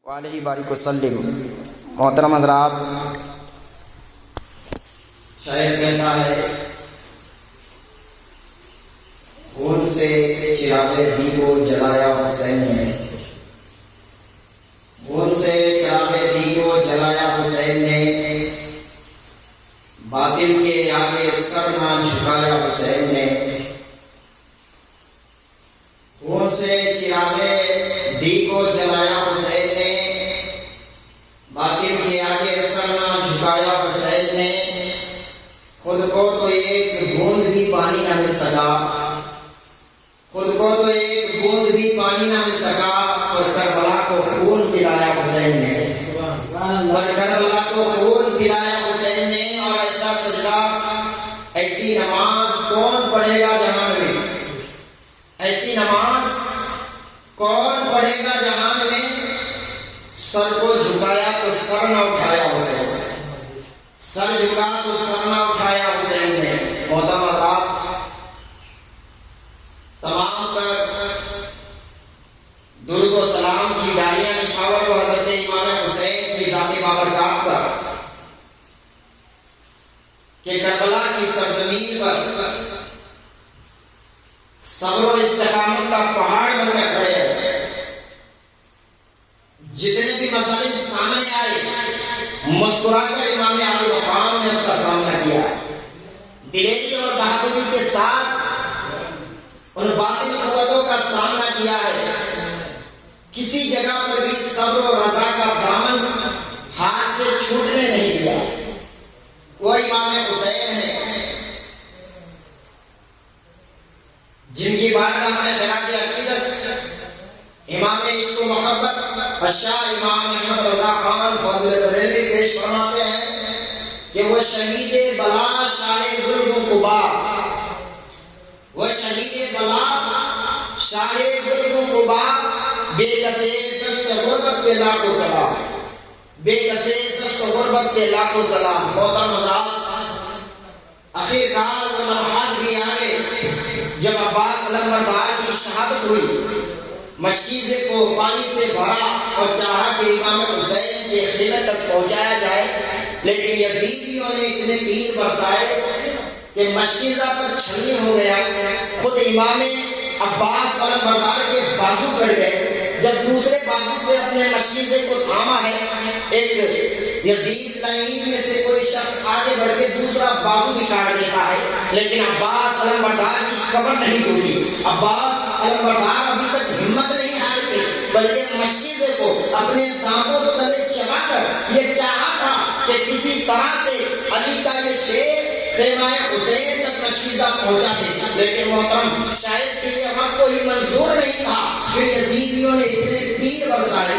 علیہ بارک وسلم۔ محترم حضرات، شاعر کہتا ہے خون سے چراغ دی کو جلایا حسین نے، خون سے چراغ دی کو جلایا حسین نے، باطل کے آگے سر نہ جھکایا حسین نے، خون سے چراغ دی کو جلایا حسین نے، باطل کے آگے سر نہ جھکایا حسین نے، خود کو تو ایک بوند بھی پانی نہ مل سکا، خود کو تو ایک بوند بھی پانی نہ مل سکا، اور کربلا کو خون پلایا حسین نے، اور کربلا کو خون پلایا حسین نے۔ اور ایسا سجدہ، ایسی نماز کون پڑھے گا جہان میں؟ ایسی نماز کون پڑھے گا جہان میں؟ سر کو جھکایا تو سر نہ اٹھایا حسین، سر جھکا تو سر نہ اٹھایا حسین نے۔ محترم حضرات، تمام تر درود و سلام کی ڈالیاں نچھاور کو حضرت امام حسین کی ذات بابرکات پر، کہ کربلا کی سرزمین پر صبر و استقامت کا پہاڑ بن کر کھڑے ہیں۔ جتنے بھی مظالم سامنے آئے، مسکرا کر امام علی مقام نے اس کا سامنا کیا، دلیری اور بہادری کے ساتھ ان باطل قوتوں کا سامنا کیا ہے۔ کسی جگہ پر بھی صبر و رضا کا دامن ہاتھ سے چھوٹنے نہیں دیا۔ وہ امام حسین ہے جن کی بارگاہ میں خراج عقیدت امام عشق و محبت الشاہ امام محمد رضا خان فاضل بریلوی پیش فرماتے ہیں کہ وہ شہید بلا شاہ گلب قبا، وہ شہید بلا شاہ گلب قبا، بے کسے دست غربت کے لاکھوں سلام، بے کسے دست غربت کے لاکھوں سلام۔ محترم حضرات، آخر کار وہ لمحات بھی آگے جب عباس علمبردار کی شہادت ہوئی، مشکیزے کو پانی سے بھرا اور چاہا کہ امام حسین کے خیمے تک پہنچایا جائے، لیکن یزیدیوں نے اتنے تیر برسائے کہ مشکیزہ پر چھلنی ہو گیا۔ خود امام عباس علمبردار کے بازو کٹ گئے۔ جب دوسرے بازو پہ اپنے مشکیزے کو تھاما ہے، ایک یزید لعین میں سے کوئی شخص آگے بڑھ کے دوسرا بازو بھی کاٹ دیتا ہے، لیکن عباس علمبردار کی قبر نہیں ٹوٹی۔ عباس علمبردار ابھی تک ہمت نہیں ہارے تھے، بلکہ مشکیزے کو اپنے دانتوں تلے چبا کر یہ چاہا تھا کہ کسی طرح سے علی کا یہ شیر خیمہ حسین تک مشکیزہ پہنچا دے، لیکن محترم شاید کہ یہ وقت کو ہی منظور نہیں تھا۔ پھر یزیدیوں نے اتنے تیر برسائے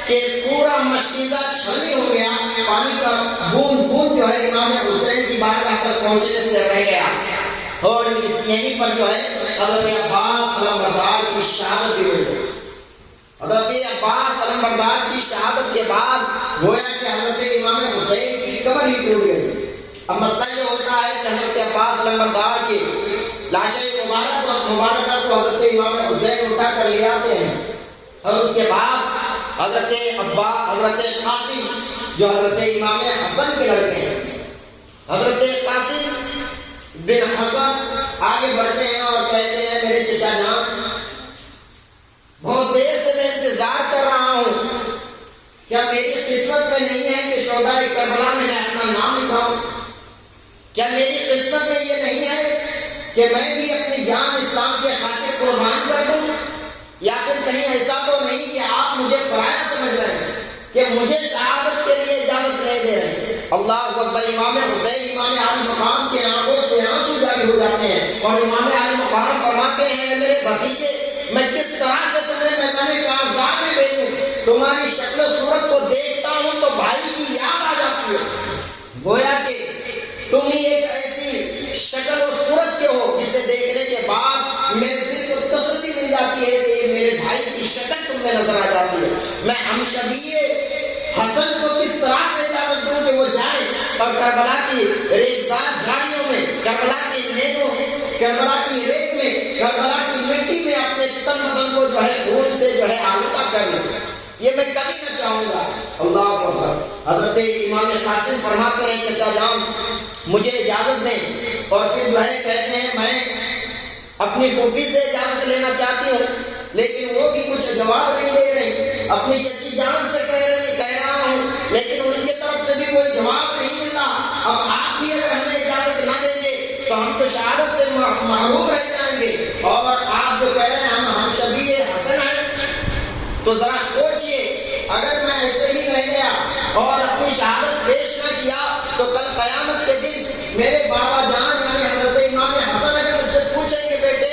کہ پورا مشکیزہ چھلنی ہو گیا، پانی کا بوند بوند جو ہے امام حسین کی بارگاہ تک پہنچنے سے رہ گیا۔ اور اس یعنی پر جو ہے حضرت عباس علمبردار کی شہادت بھی ہوئی۔ حضرت عباس علمبردار کی شہادت کے بعد گویا کہ حضرت امام حسین کی قبر ہی ٹوٹ گئی۔ اب مسئلہ یہ ہوتا ہے کہ حضرت عباس علمبردار کے لاشیں مبارکہ کو حضرت امام حسین اٹھا کر لے آتے ہیں، اور اس کے بعد حضرت قاسم جو حضرت امام حسن کے لڑکے ہیں، حضرت قاسم بن حسن آگے بڑھتے ہیں اور کہتے ہیں میرے چچا جان، بہت دیر سے میں انتظار کر رہا ہوں، کیا میری قسمت میں نہیں ہے کہ شہداء کربلا میں اپنا نام لکھاؤں؟ کیا میری قسمت میں یہ نہیں ہے کہ میں بھی اپنی جان اسلام کے خاطر قربان کر دوں؟ یا پھر کہیں ایسا تو نہیں کہ آپ مجھے پرایا سمجھ رہے ہیں کہ مجھے شہادت کے لیے اجازت نہیں دے رہے ہیں؟ اللہ اکبر۔ امام حسین امام علی مقام کے آنکھوں سے آنسو جاری ہو جاتے ہیں، اور امام علی مقام فرماتے ہیں میرے بھتیجے، میں کس طرح سے تمہیں میدان کارزار میں بھیجوں؟ تمہاری شکل و صورت کو دیکھتا ہوں تو بھائی کی یاد آ جاتی ہے۔ گویا کہ تم ہی ایک ایسی شکل و صورت کے ہو جسے دیکھنے کے بعد میرے دل کو تسلی مل جاتی ہے کہ میرے بھائی کی شکل تم میں نظر آ جاتی ہے۔ میں ہمشبیے حسن کو کس طرح سے اجازت دوں کہ وہ جائے اور کربلا کی ریگزار جھاڑیوں میں، کربلا کی نیلوں، کربلا کی ریت میں، کربلا کی مٹی میں اپنے تن بدن کو جو ہے خون سے جو ہے آلودہ کر لیں۔ اللہ اکبر. حضرت امام قاسم فرماتے ہیں چچا جان مجھے اجازت دیں, اور پھر جو ہے کہتے ہیں میں اپنی پھوپھی سے اجازت لینا چاہتی ہوں, لیکن وہ بھی کچھ جواب نہیں دے رہی. اپنی چچی جان سے کہہ رہا ہوں, لیکن ان کی طرف سے بھی کوئی جواب نہیں مل رہا. اب آپ بھی اگر ہمیں اجازت نہ دیں گے تو ہم تو شہادت سے محروم رہ جائیں گے, اور آپ جو کہہ رہے ہیں ہم شبیہ حسن ہیں, تو ذرا سوچئے اگر میں ایسے ہی رہ گیا اور اپنی شہادت پیش نہ کیا تو کل قیامت کے دن میرے بابا جان یعنی حضرت امام حسن اگر مجھ سے پوچھیں گے بیٹے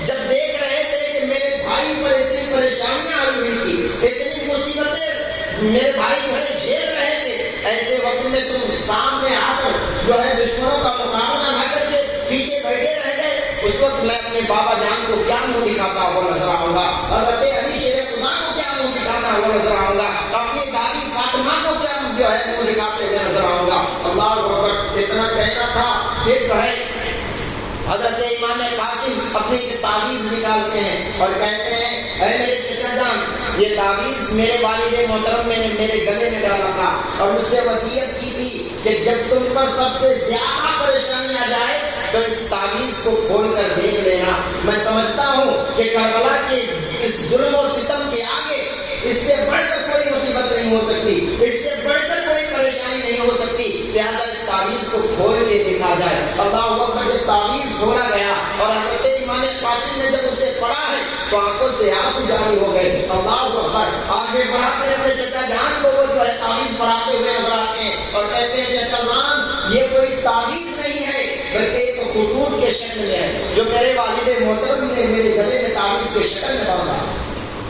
جب دیکھ رہے تھے کہ میرے بھائی پر اتنی پریشانیاں آئی ہوئی تھی, اتنی مصیبتیں میرے بھائی جو ہے جھیل رہے تھے, ایسے وقت میں تم سامنے آ کر جو ہے دشمنوں کا مقابلہ نہ کر کے پیچھے بیٹھے رہ گئے, اس وقت میں اپنے بابا جان کو کیا منہ دکھاتا ہوا نظر آؤں گا, حضرت علی شیر خدا کو کیا منہ دکھاتا ہوا نظر آؤں گا, اپنی دادی فاطمہ کو کیا جو ہے منہ دکھاتے ہوئے نظر آؤں گا. اللہ اکبر. اتنا کہنا تھا پھر جو ہے حضرت امام قاسم اپنی تعویذ نکالتے ہیں اور کہتے ہیں اے میرے چچا جان یہ تعویذ میرے والد محترم نے میرے گلے میں ڈالا تھا اور مجھ سے وصیت کی تھی کہ جب تم پر سب سے زیادہ پریشانی آ جائے تو اس تعویذ کو کھول کر دیکھ لینا. میں سمجھتا ہوں کہ کربلا کے اس ظلم و ستم کے آگے اس سے بڑھ کر کوئی مصیبت نہیں ہو سکتی, اس سے بڑھ کر کوئی پریشانی نہیں ہو سکتی, لہذا اس تعویذ کو کھول کے دیکھا جائے. اللہ اکبر. جب تعویذ کھولا گیا اور حضرت امام قاسم نے جب اسے پڑھا ہے تو آنکھوں سے آنسو جاری ہو گئے. اللہ اکبر. آگے بڑھاتے اپنے چچا جان کو وہ جو ہے تعویذ پڑھاتے ہوئے نظر آتے ہیں اور کہتے ہیں چچا جان یہ کوئی تعویذ نہیں ہے بلکہ ایک خطوط کے شکل میں ہے جو میرے والد محترم نے میرے گلے میں تعویذ کے شکل میں ڈالا.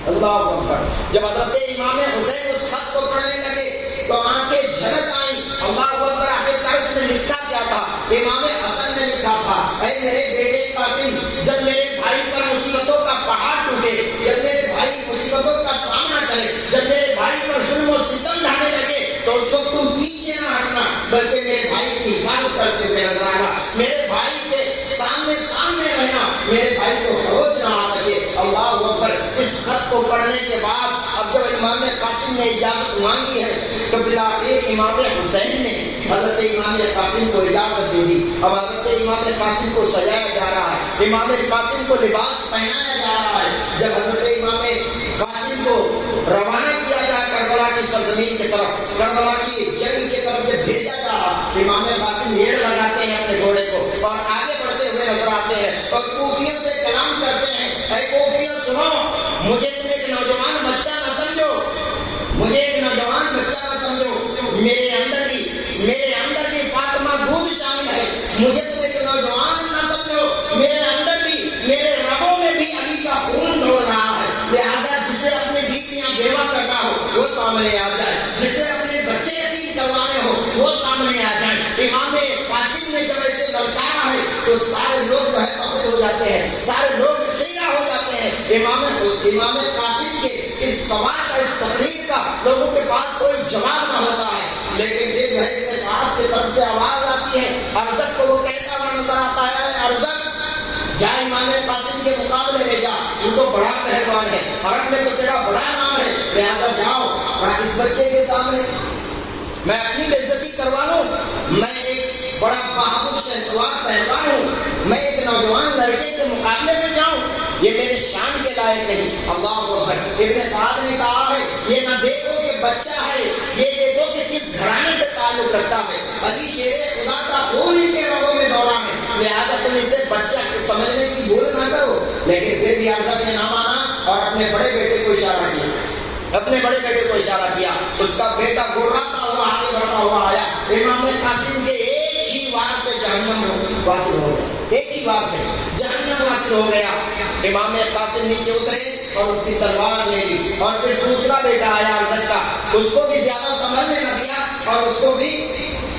اللہ اکبر. جب حضرت امام حسین اس خط کو پڑھنے لگے تو آنکھیں جھلک آئیں. اللہ اکبر. آخرکار اس نے لکھا کیا تھا؟ امام حسن نے لکھا تھا اے میرے بیٹے قاسم جب میرے بھائی پر مصیبتوں کا پہاڑ ٹوٹے, جب میرے بھائی مصیبتوں کا سامنا کرے, جب میرے بھائی پر ظلم و ستم ڈھانے لگے تو اس وقت تم پیچھے نہ ہٹنا بلکہ میرے بھائی کی حفاظت کرتے ہوئے نظر آنا, میرے بھائی کے سامنے رہنا, میرے بھائی کو خروچ نہ آ سکے. اللہ اکبر. اس خط کو پڑھنے کے بعد اب جب امام قاسم نے اجازت مانگی ہے تو بالآخر امام حسین نے حضرت امام قاسم کو اجازت دے دی. اب حضرت امام قاسم کو سجایا جا رہا ہے, امام قاسم کو لباس پہنایا جا رہا ہے. جب حضرت امام قاسم کو روانہ کیا جا کربلا کی سرزمین کی طرف, کربلا کی جنگ کی طرف جب بھیجا جا رہا, امام قاسم ریڑھ لگاتے ہیں اپنے گھوڑے کو اور آگے بڑھتے ہوئے نظر آتے ہیں اور کوفیوں سے کلام کرتے ہیں اے کوفیوں سنو, مجھے تم ایک نوجوان بچہ نہ سمجھو, مجھے ایک نوجوان بچہ نہ سمجھو, میرے اندر بھی فاطمہ دودھ شامل ہے, مجھے تم ایک نوجوان نہ سمجھو, میرے اندر بھی میرے رگوں میں بھی علی کا خون دوڑ رہا ہے. لہذا جسے اپنی بیٹیاں بیوہ کرنا ہو وہ سامنے آ جائے, جسے اپنے بچے یتیم کروانے ہو وہ سامنے آ جائے. امام قاسم نے جب ایسے للکارا ہے تو سارے لوگ جو ہے پسند ہو جاتے ہیں, سارے لوگ خیرہ ہو جاتے ہیں. امام قاسم کے اس سوال کا, اس تقریر کا لوگوں کے پاس کوئی جواب نہ ہوتا ہے, لیکن پھر جو ہے صاحب کی طرف سے آواز آتی ہے. ارزق کو وہ کہتا ہوا نظر آتا ہے ارزق جا امام قاسم کے مقابلے میں جا, تو تو بڑا پہلوان ہے, عرب میں تو تیرا بڑا نام ہے, لہذا جاؤ بڑا اس بچے کے سامنے میں اپنی بےعزتی کروا لوں. میں ایک بڑا بہادر شہسوار پہلوان ہوں, میں ایک نوجوان لڑکے کے مقابلے میں جاؤں, یہ میرے شان کے لائق نہیں. اللہ اکبر. ابن سعد نے کہا ہے یہ نہ دیکھو کہ بچہ ہے, یہ دیکھو کہ کس گھرانے سے تعلق رکھتا ہے. علی شیر خدا کا خون ان کے رگوں میں دوڑا ہے, لہٰذا تم اسے بچہ سمجھنے کی بھول نہ کرو. لیکن پھر بھی ارزق نے نہ مانا اور اپنے بڑے بیٹے کو اشارہ کیا, اس کا بیٹا گراتا ہوا آگے بڑھتا ہوا آیا. امام قاسم کے ایک ہی وار سے جہنم واصل ہو گیا, ایک ہی وار سے جہنم واصل ہو گیا. امام قاسم نیچے اترے اور اس کی تلوار لے لی, اور پھر دوسرا بیٹا آیا ارزق کا, اس کو بھی زیادہ سنبھلنے نہ دیا اور اس کو بھی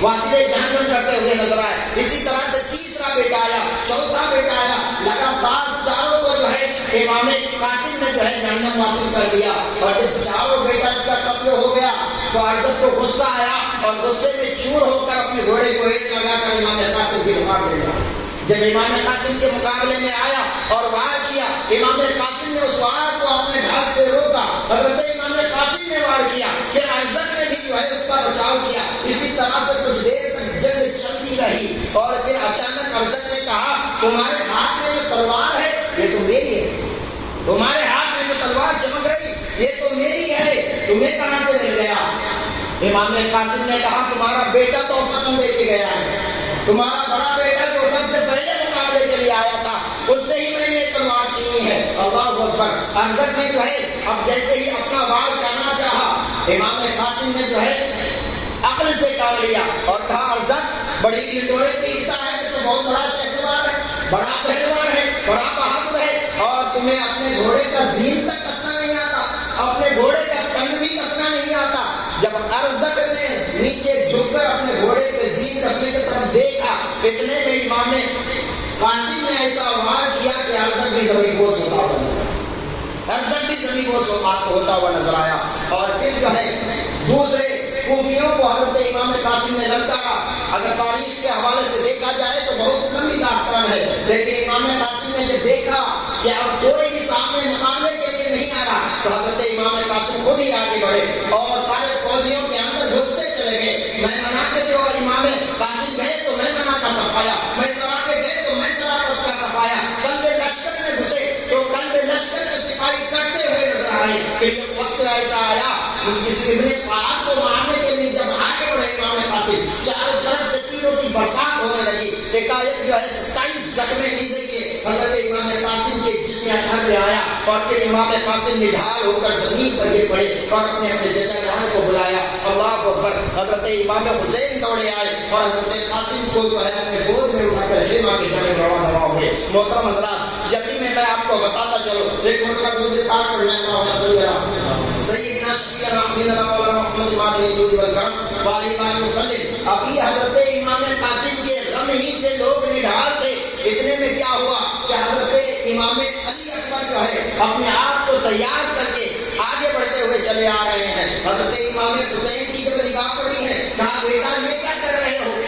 واصل جہنم کرتے ہوئے نظر آئے. اسی طرح سے تیسرا بیٹا آیا, چوتھا بیٹا آیا, لگاتار چاروں کو جو ہے امام قاسم نے جو ہے جہنم واصل کر دیا. اور جب چاروں بیٹا اس کا قتل ہو گیا تو ارزق کو غصہ آیا اور غصے میں چور ہو کر اپنے گھوڑے کو ایک لگا کر امام قاسم کے مقابلے میں, جب امام قاسم کے مقابلے میں آیا اور وار کیا, امام قاسم نے اس وار کو اپنے ڈھال سے روکا, حضرت امام قاسم نے وار کیا, پھر ارزق رہی اور پھر اچانک ارزق نے کہا تمہارے ہاتھ میں جو تلوار ہے یہ تو میری ہے، تمہارے ہاتھ میں جو تلوار چمک رہی یہ تو میری ہے، تمہیں کہاں سے مل گیا؟ امام قاسم نے کہا تمہارا بیٹا تو فتن دے کے گیا ہے، تمہارا بڑا بیٹا جو سب سے پہلے مقابلے کے لیے آیا تھا اس سے ہی میں نے تلوار چھینی ہے۔ اللہ اکبر۔ ارزق نے جو ہے اب جیسے ہی اپنا وار کرنا چاہا، امام قاسم نے جو ہے عقل سے کام لیا اور کہا ارزق بڑی ڈنڈورے پیٹتا ہے تو بہت بڑا شہسوار ہے، بڑا پہلوان ہے، بڑا بہادر ہے، اور تمہیں اپنے گھوڑے کا زین تک کسنا نہیں آتا، اپنے گھوڑے کا کنڈ بھی کسنا نہیں آتا۔ جب ارزق نے نیچے جھک کر اپنے گھوڑے پہ زین کسنے کی طرف دیکھا، اتنے میں امام قاسم نے ایسا وار کیا کہ ارزق بھی زمین بوس ہوتا ہوا نظر آیا، ارزق بھی زمین بوس ہوتا ہوا نظر آیا۔ اور پھر جو ہے دوسرے کوفیوں کو حضرت امام قاسم نے للکارا۔ اگر تاریخ کے حوالے سے دیکھا جائے تو بہت لمبی داستان ہے، لیکن امام قاسم نے جب دیکھا کہ اب کوئی بھی سامنے مقابلے کے لیے نہیں آ رہا تو حضرت امام قاسم خود ہی آگے بڑھے اور سارے فوجیوں کے اندر گھستے چلے گئے۔ میں منا کے جو امام قاسم گئے تو میں منا کا صفایا، میں سراکے گئے تو میں سراکت کا صفایا، قلب لشکر میں گھسے تو قلب لشکر کے سپاہی کٹتے ہوئے نظر آئے۔ پھر ایک وقت ایسا آیا کسی ابن سعد کو مارنے کے لیے جب آگے بڑھے امام قاسم، چاروں طرف سے تیروں کی برسات ہونے لگی، ایک جو ہے 27 زخمیں نیزے کے حضرت امام قاسم کے جسم اطہر میں آیا اور پھر امام قاسم نڈھال ہو کر زمین پر گر پڑے اور اپنے چچا جان کو بلایا۔ اللہ اکبر۔ حضرت امام حسین دوڑے آئے اور حضرت قاسم کو جو ہے اپنے گود میں اٹھا کر خیمہ کی جانب روانہ ہوئے۔ محترم حضرات، جلدی میں آپ کو بتاتا چلو، ایک مرتبہ درود پاک پڑھ لیں سیدنا شفیع رحمۃ اللہ محمد مالک جودی والکرم والی وسلم۔ ابھی حضرت امام قاسم کے غم ہی سے لوگ نڈھال تھے، اتنے میں کیا ہوا کہ حضرت امام علی اکبر جو ہے اپنے آپ کو تیار کر کے آگے بڑھتے ہوئے چلے آ رہے ہیں۔ حضرت امام حسین کی جب نگاہ پڑی ہے کہا بیٹا یہ کیا کر رہے ہو؟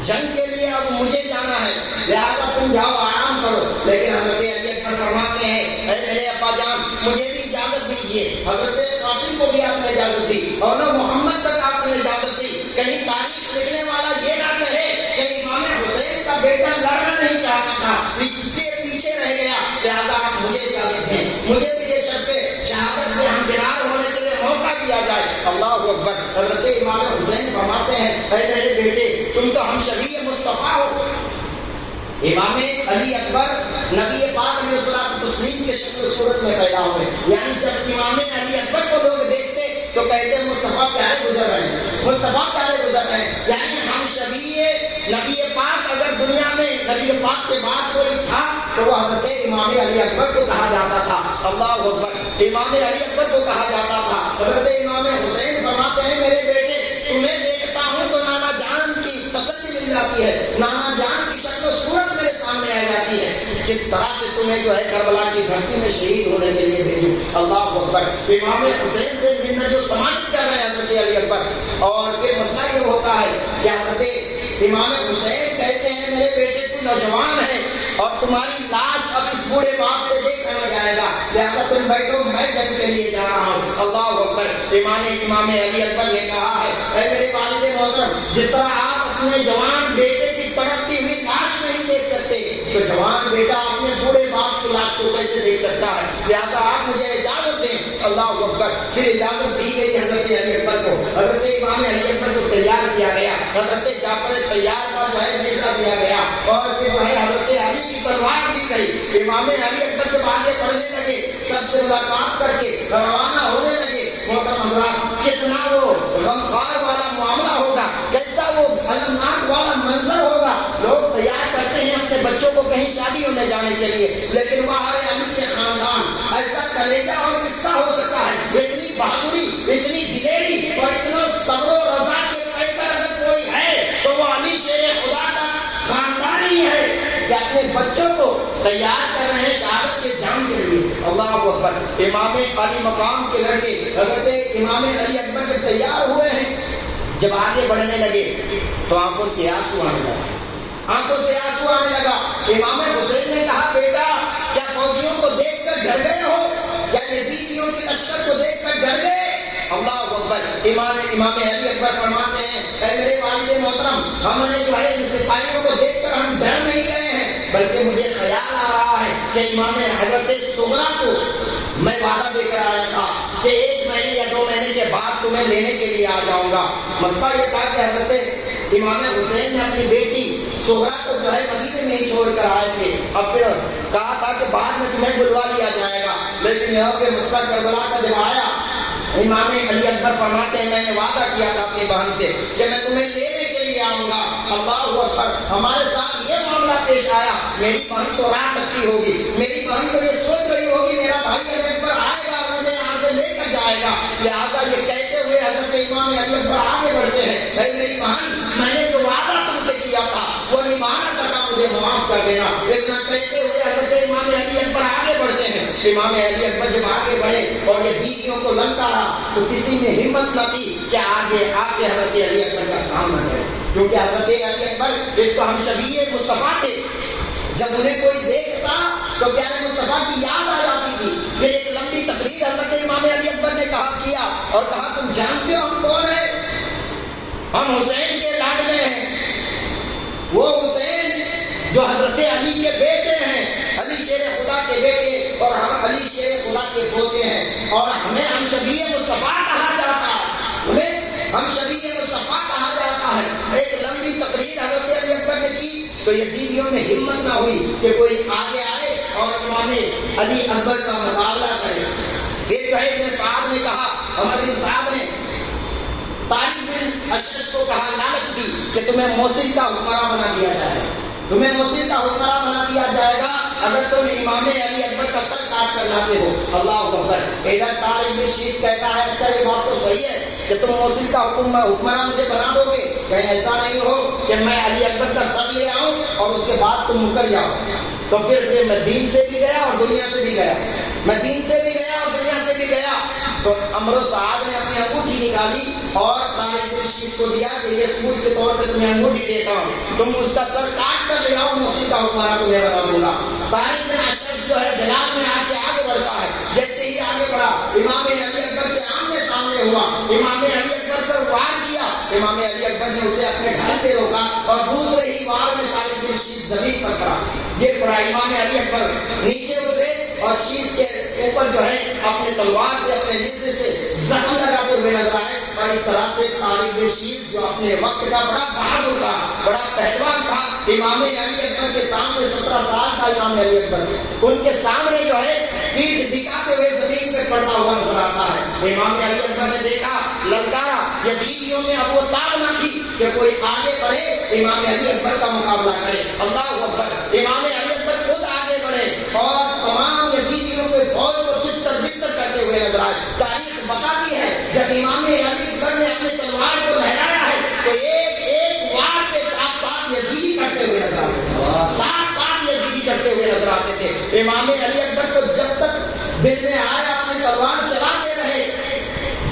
جنگ کے لیے اب مجھے جانا ہے، لہٰذا تم جاؤ آرام کرو۔ لیکن حضرت علی اکبر فرماتے ہیں اے میرے ابا جان مجھے بھی اجازت دیجیے۔ حضرت قاسم کو بھی آپ نے اجازت دی اور نہ محمد تک آپ نے اجازت دی، کہیں تاریخ لکھنے والا یہ نہ کہے کہ امام حسین کا بیٹا لڑنا نہیں چاہتا تھا، اس سے پیچھے رہ گیا، لہٰذا آپ مجھے اجازت دیں، مجھے بھی یہ شرف شہادت سے ہمکنار ہونے کے لیے موقع دیا جائے۔ اللہ اکبر۔ حضرت امام حسین فرماتے ہیں اے میرے بیٹے تم تو ہم شبیہ مصطفیٰ ہو۔ امام علی اکبر نبی پاک علیہ الصلوۃ والتسلیم کے شکل و صورت میں پیدا ہوئے، یعنی جب امام علی اکبر کو لوگ دیکھتے تو کہتے مصطفیٰ پیارے گزر رہے ہیں، مصطفیٰ پیارے گزر رہے ہیں، یعنی ہم شبیہ نبی پاک اگر دنیا میں نبی پاک کے بعد کوئی تھا تو وہ حضرت امام علی اکبر کو کہا جاتا تھا۔ اللہ اکبر۔ امام علی اکبر کو کہا جاتا تھا۔ حضرت امام حسین فرماتے ہیں میرے بیٹے تمہیں دیکھتا ہوں تو نانا جان کی تسلی مل جاتی ہے، نانا جان کی شکل و صورت میرے سامنے آ جاتی ہے، کس طرح سے تمہیں جو ہے کربلا کی دھرتی میں شہید ہونے کے لیے بھیجوں۔ اللہ اکبر۔ امام حسین سے ملنا جو سماجت کر رہے ہیں حضرت علی اکبر، اور پھر مسئلہ یہ ہوتا ہے کہ حضرت امام حسین کہتے ہیں میرے بیٹے تو نوجوان ہے اور تمہاری لاش اب اس بوڑھے باپ سے دیکھا نہ جائے گا، لہٰذا تم بیٹھو میں جنگ کے لیے جا رہا ہوں۔ اللہ اکبر۔ امام علی اکبر نے کہا ہے اے میرے والد محترم جس طرح آپ اپنے جوان بیٹے کی تڑپتی ہوئی لاش نہیں دیکھ سکتے تو جوان بیٹا اپنے بوڑھے باپ کی لاش کو کیسے دیکھ سکتا ہے، لہٰذا آپ مجھے اجازت دیں۔ اللہ اکبر۔ پھر اجازت دی گئی حضرت علی اکبر کو، حضرت امام علی اکبر کو تیار کیا گیا، حضرت جعفر تیار کا جو ہے نیزہ دیا گیا اور پھر جو ہے حضرت علی کی تلوار دی گئی۔ امام علی اکبر جب آگے بڑھنے لگے سب سے ملاقات کر کے روانہ ہونے لگے، محترم حضرات کتنا وہ غمخوار والا معاملہ ہوگا، کیسا وہ المناک والا منظر ہوگا۔ لوگ تیار کرتے ہیں اپنے بچوں کو کہیں شادیوں میں جانے کے لیے، لیکن باہر علی کے خاندان ایسا کلیجہ اور کس کا ہو سکتا ہے، اتنی بہادری، اتنی دلیری اور اتنا صبر و رضا کے پیکر اگر کوئی ہے تو وہ علی شیر خدا کا خاندان ہی ہے کہ اپنے بچوں کو تیار کر رہے ہیں شہادت کے جام کے لیے۔ اللہ اکبر۔ امام علی مقام کے لڑکے حضرت امام علی اکبر کے تیار ہوئے ہیں، جب آگے بڑھنے لگے تو آنکھوں سے آنسو آنے لگا، آنکھوں سے آنسو آنے لگا۔ امام حسین نے کہا بیٹا کیا فوجیوں کو دیکھ کر ڈر گئے ہو، کیا یزیدیوں کے لشکر کو دیکھ کر ڈر گئے؟ اللہ اکبر۔ امام علی اکبر فرماتے ہیں اے میرے والد محترم، ہم نے جو ہے ان سپاہیوں کو دیکھ کر ہم ڈر نہیں گئے ہیں، بلکہ مجھے خیال آ رہا ہے کہ امام حضرت صغرا کو میں وعدہ دے کر آیا تھا کہ 1 مہینے یا 2 مہینے کے بعد تمہیں لینے کے لیے آ جاؤں گا۔ مسئلہ یہ تھا کہ حضرت امام حسین نے اپنی بیٹی صغرا کو جو ہے مدینے میں ہی چھوڑ کر آئے تھے، اب پھر کہا تھا کہ بعد میں تمہیں بلوا لیا جائے گا، لیکن یہاں پہ مسئلہ کربلا کا جب آیا، امام علی اکبر فرماتے ہیں میں نے وعدہ کیا تھا اپنی بہن سے کہ میں تمہیں لینے کے لیے آؤں گا۔ اللہ اکبر، ہمارے ساتھ یہ معاملہ پیش آیا، میری بہن تو راہ رکھتی ہوگی، میری بہن تو یہ سوچ رہی ہوگی میرا بھائی علی اکبر آئے گا اور مجھے یہاں سے لے کر جائے گا، لہٰذا یہ کہتے ہوئے حضرت امام علی اکبر آگے بڑھتے ہیں، اے میری بہن میں نے جو وعدہ تم سے کیا تھا وہ نبھا نہ سکا، مجھے معاف کر دینا۔ اتنا کہتے ہوئے حضرت امام علی اکبر آگے بڑھتے ہیں۔ امام علی اکبر جب آگے بڑھے اور یزیدیوں کو للکارا تو کسی میں ہمت نہ تھی کہ آگے آ کے حضرت علی اکبر کا سامنا کرے، کیونکہ حضرت علی اکبر ایک تو ہم شبیہ مصطفیٰ تھے، جب انہیں کوئی دیکھتا تو پیارے مصطفیٰ کی یاد آ جاتی تھی۔ پھر ایک لمبی تقریر حضرت امام علی اکبر نے کیا اور کہا تم جانتے ہو ہم کون ہیں؟ ہم حسین کے لاڈلے ہیں، وہ حسین جو حضرت علی کے بیٹے ہیں، علی شیر خدا کے بیٹے اور ہم علی شیر خدا کے پوتے ہیں، اور ہم شبیہ مصطفیٰ کہا جاتا ہے، ہم شبیہ مصطفیٰ کہا جاتا ہے۔ ایک لمبی تقریر حضرت علی اکبر نے کی تو یزیدیوں میں ہمت نہ ہوئی کہ کوئی آگے آئے اور امام علی اکبر کا مقابلہ کرے۔ پھر جو ہے ابن سعد نے کہا، عمر بن سعد نے طارق بن اشعث کو کہا، لالچ دی کہ تمہیں موصل کا حکمراں بنا دیا جائے گا، تمہیں موصل کا حکمراں بنا دیا جائے گا اگر تم امام علی اکبر کا سر کاٹ کر لاتے ہو۔ اللہ اکبر، ادھر طارق بن شیش کہتا ہے اچھا یہ بات تو صحیح ہے کہ تم موصل کا حکمراں مجھے بنا دو گے، کہیں ایسا نہیں ہو کہ میں علی اکبر کا سر لے آؤں اور اس کے بعد تم مکر جاؤ۔ تو پھر میں دین سے بھی گیا اور دنیا سے بھی گیا، میں دین سے بھی گیا اور دنیا سے بھی گیا۔ تو عمرو سعد نے اپنی انگوٹھی نکالی اور طارق بن شیش کو دیا کہ یہ ثبوت کے طور پہ تمہیں انگوٹھی دیتا ہوں، تم اس کا سر کاٹ کر لے آؤ، موصل کا حکمراں تمہیں بتا دوں گا۔ طارق بن اشعث جو ہے جلال میں آگے بڑھتا ہے، جیسے ہی آگے بڑھا امام علی اکبر کے آمنے سامنے ہوا، امام علی اکبر پر وار کیا، امام علی اکبر نے اسے اپنے ڈھال پہ روکا اور دوسرے ہی وار میں طارق بن شیش زمین پر گر پڑا۔ امام علی اکبر نیچے اترے اور شیش کے اوپر جو ہے اپنے تلوار سے اپنے نیزے سے زخم لگاتے ہوئے نظر آئے، اور اس طرح سے طارق بن شیش جو اپنے وقت کا بڑا بہادر تھا، بڑا پہلوان تھا، امام علی اکبر کے سامنے 17 سال کا امام علی اکبر ان کے سامنے جو ہے پیٹھ دکھاتے ہوئے زمین پہ پڑتا ہوا نظر آتا ہے۔ امام علی اکبر نے دیکھا، للکارا، یزیدیوں میں اب وہ تاب نہ تھی کہ کوئی آگے بڑھے امام علی اکبر کا مقابلہ کرے۔ اللہ اکبر، امام علی اکبر خود آگے بڑھے اور تمام یزیدیوں کے فوج کو تتر بتر کرتے ہوئے نظر آئے۔ تاریخ بتاتی ہے جب امام علی اکبر نے اپنی تلوار کو لہرایا ہے تو ایک ایک وار پہ 7 یزیدی کرتے ہوئے نظر آتے تھے، 7 یزیدی کرتے ہوئے نظر آتے تھے۔ امام علی اکبر کو جب تک دل میں آیا اپنی تلوار چلاتے رہے،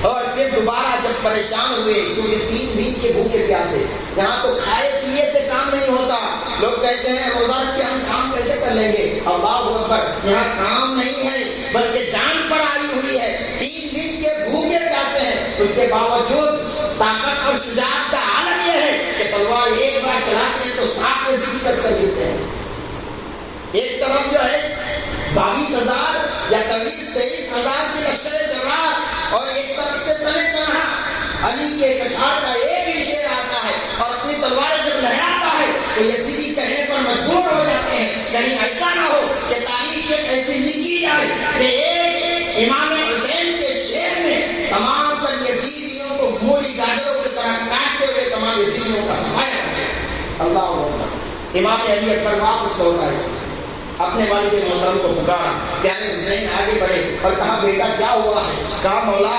اور پھر دوبارہ جب پریشان ہوئے کیونکہ 3 دن کے بھوکے پیاسے، یہاں تو کھائے پیے سے کام نہیں ہوتا، لوگ کہتے ہیں روزہ رکھ کے ہم کام کیسے کر لیں گے؟ اللہ اکبر، یہاں کام نہیں ہے بلکہ جان پر آئی ہوئی ہے، 3 دن کے بھوکے پیاسے ہیں، اس کے باوجود طاقت اور شجاعت کا عالم یہ ہے کہ تلوار ایک بار چلاتے ہیں تو 7 یزیدی کٹ کر دیتے ہیں۔ ایک طرف جو ہے 22,000 یا 23,000 کی لشکر جرار، اور ایک طرف سے تنہا علی کے کچھاڑ کا ایک ہی شیر آتا ہے اور اپنی تلوار جب لہراتا ہے تو یزیدی کہنے پر مجبور ہو جاتے ہیں کہیں ایسا نہ ہو کہ تاریخ ایسی لکھی جائے کہ ایک امام حسین کے شیر میں تمام تر یزیدیوں کو مولی گاجروں کی طرح کاٹتے ہوئے تمام یزیدیوں کا صفایا کرتے ہیں۔ اللہ اکبر، امام علی اکبر واپس لوٹ آئے، اپنے والد محترم کو پکارا، پیارے حسین آگے بڑھے اور کہا بیٹا کیا ہوا ہے؟ کہا مولا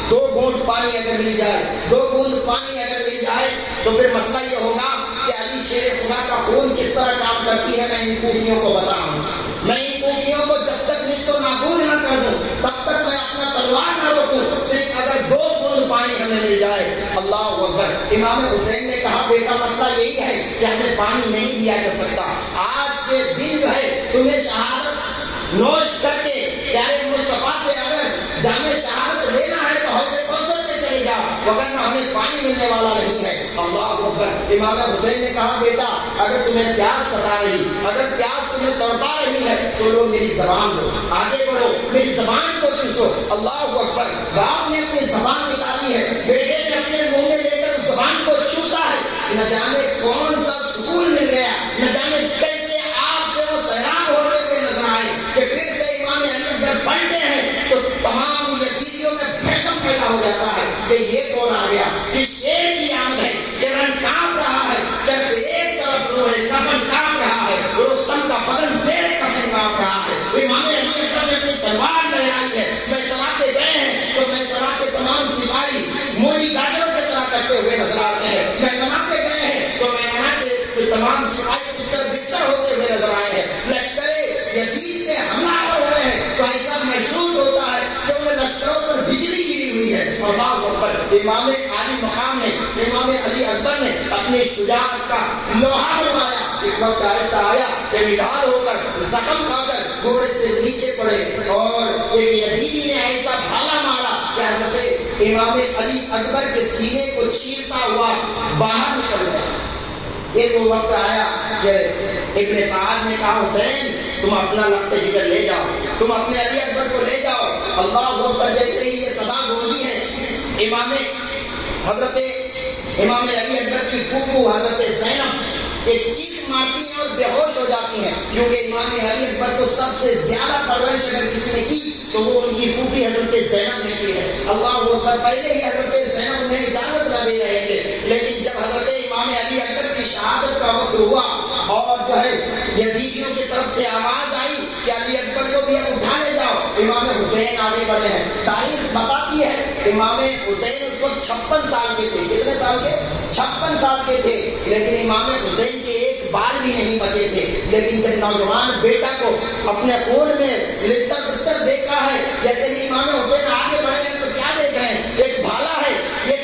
2 گھونٹ پانی اگر مل جائے، 2 بوند پانی اگر مل جائے تو پھر مسئلہ یہ ہوگا کہ علی شیر خدا کا خون کس طرح کام کرتی ہے میں ان کوفیوں کو بتاؤں، میں ان کوفیوں کو جب تک نشت و نابود نہ کر دوں تب تک میں اپنا تلوار نہ روکوں، صرف اگر 2 بوند پانی ہمیں مل جائے۔ اللہ اکبر، امام حسین نے کہا بیٹا مسئلہ یہی ہے کہ ہمیں پانی نہیں دیا جا سکتا، آج کے دن جو ہے تمہیں شہادت نوش کر کے پیارے مصطفیٰ سے اگر جامع شہادت لینا ہے تو حوض کوثر پہ چلے جاؤ، وگرنہ ہمیں پانی ملنے والا نہیں ہے۔ اللہ اکبر۔ امام حسین نے کہا بیٹا اگر تمہیں پیاس ستا رہی، اگر پیاس تمہیں تڑپا رہی ہے تو لو میری زبان دو، آگے بڑھو، میری زبان کو چوسو۔ اللہ اکبر۔ باپ نے اپنی زبان نکالی ہے، بیٹے نے اپنے منہ میں لے کر زبان کو چوسا ہے۔ نہ جانے کون سا سکون مل گیا، نہ جانے کیسے آپ سے وہ سیراب ہوتے ہوئے نظر آئے کہ پھر سے امام علی جب بڑھتے ہیں تو تمام یزیدیوں میں بھڑکم پیدا ہو جاتا ہے کہ یہ کون آ گیا، کہ شیر کی آمد ہے، کہ رنگ کانپ رہا ہے، چرخ ایک طرف رو ہے، کفن کانپ رہا ہے، رستم کا بدن زیر کفن کانپ رہا ہے۔ امام علی اکبر نے اپنی تلوار لہرائی ہے، میسرا کے گئے ہیں تو میسرا کے تمام سپاہی مولی گاجروں کی طرح کرتے ہوئے نظر آتے ہیں، میمنہ پہ گئے ہیں تو میمنہ کے تمام سپاہی تتر بتر ہوتے ہوئے نظر آئے ہیں۔ لشکر یزید پہ حملہ ہو رہے ہیں تو ایسا محسوس ہوتا ہے کہ انہیں لشکروں پر بجلی گری ہوئی ہے۔ اللہ اکبر۔ امام علی مقام نے، امام علی اکبر نے اپنی شجاعت کا لوہا بنوایا۔ ایک وقت ایسا آیا کہ نڈال ہو کر زخم کھا کر گھوڑے سے نیچے پڑے اور ایک یزیدی نے ایسا بھالا مارا کہ حضرت امام علی اکبر کے سینے کو چیرتا ہوا باہر نکل گیا۔ پھر وہ وقت آیا کہ ابن سعد نے کہا حسین تم اپنا لخت جگر لے جاؤ، تم اپنے علی اکبر کو لے جاؤ۔ اللہ اکبر۔ جیسے ہی یہ صدا گونجی ہے، امام علی اکبر کی پھوپھو حضرت زینب ایک چیخ مارتی ہیں اور بے ہوش ہو جاتی ہیں، کیونکہ امام علی اکبر کو سب سے زیادہ پرورش اگر کسی نے کی تو وہ ان کی پھوپھی حضرت زینب نے کی ہے۔ اللہ اکبر۔ پہلے ہی حضرت زینب انہیں اجازت نہ دے رہے تھے، لیکن جب حضرت امام علی اکبر کی شہادت کا وقت ہوا اور جو ہے یزیدیوں کی طرف سے آواز آئی کہ علی اکبر کو بھی اب اٹھا لے جاؤ، امام حسین آگے بڑھے ہیں۔ تاریخ بتاتی ہے امام حسین اس وقت 56 سال کے تھے۔ کتنے سال کے؟ 56 سال کے تھے، لیکن امام حسین کے ایک بال بھی نہیں بچے تھے۔ لیکن جب نوجوان بیٹا کو اپنے خون میں لتر پتر دیکھا ہے، جیسے کہ امام حسین آگے بڑھے ہیں تو کیا دیکھ رہے ہیں؟ ایک بھالا ہے، ایک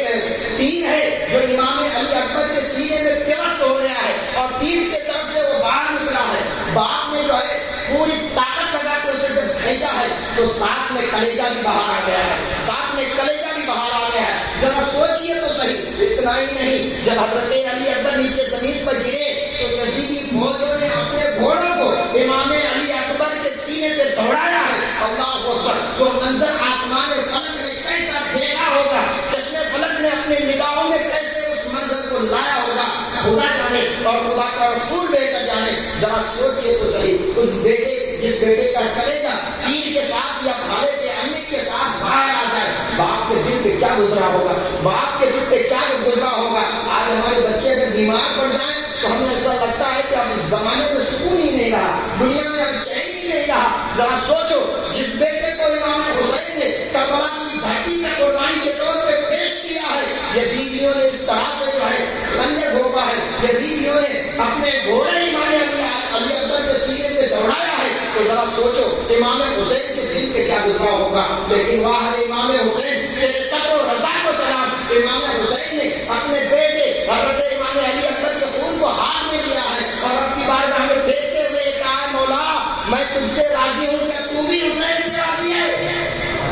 تیر ہے جو امام علی اکبر کے سینے میں پیوست ہو گیا ہے اور پیٹھ کی طرف سے وہ باہر نکلا ہے۔ باپ نے جو ہے پوری طاقت لگا کے اسے جب کھینچا ہے تو ساتھ میں کلیجہ بھی باہر آ گیا ہے، ساتھ میں کلیجہ بھی باہر آ گیا ہے۔ ذرا سوچئے تو صحیح۔ اتنا ہی نہیں، جب حضرت علی اکبر نیچے زمین پر گرے تو یزیدی فوجوں نے اپنے گھوڑوں کو امام علی اکبر کے سینے پہ دوڑایا ہے۔ اللہ اکبر۔ وہ منظر آسمان فلک نے کیسا دیکھا ہوگا، چشم فلک نے اپنے نگاہوں میں کیسے اس منظر کو لایا ہوگا، خدا جانے اور خدا کا رسول بہتر جانے۔ ذرا سوچئے تو صحیح، اس بیٹے جس بیٹے کا کلیجہ تیر کے ساتھ یا بھالے کے امی کے ساتھ باہر آ جائے، باپ کے دل پہ کیا گزرا ہوگا، باپ کے دل پہ کیا گزرا ہوگا۔ آج ہمارے بچے اگر بیمار پڑ جائیں تو ہمیں ایسا لگتا ہے کہ اب زمانے میں سکون ہی نہیں رہا، دنیا میں اب چین ہی نہیں رہا۔ ذرا سوچو، جس بیٹے کو امام حسین نے کربلا کی دھرتی میں قربانی کے طور پہ پیش کیا ہے، یزیدیوں نے اس طرح سے جو ہے خنجر گھونپا ہے، یزیدیوں نے اپنے گھوڑے امام علی اکبر کے سینے پہ دوڑایا ہے، تو ذرا سوچو امام حسین کے دل پہ کیا گزرا ہوگا۔ لیکن واہ امام حسین، تیرے صبر و رضا کو سلام۔ امام حسین نے اپنے بیٹے حضرت امام علی اکبر کے خون کو ہاتھ میں لیا ہے اور رب کی بارگاہ میں پھیرتے ہوئے کہا مولا میں تجھ سے راضی ہوں، کیا تو بھی حسین سے راضی ہے؟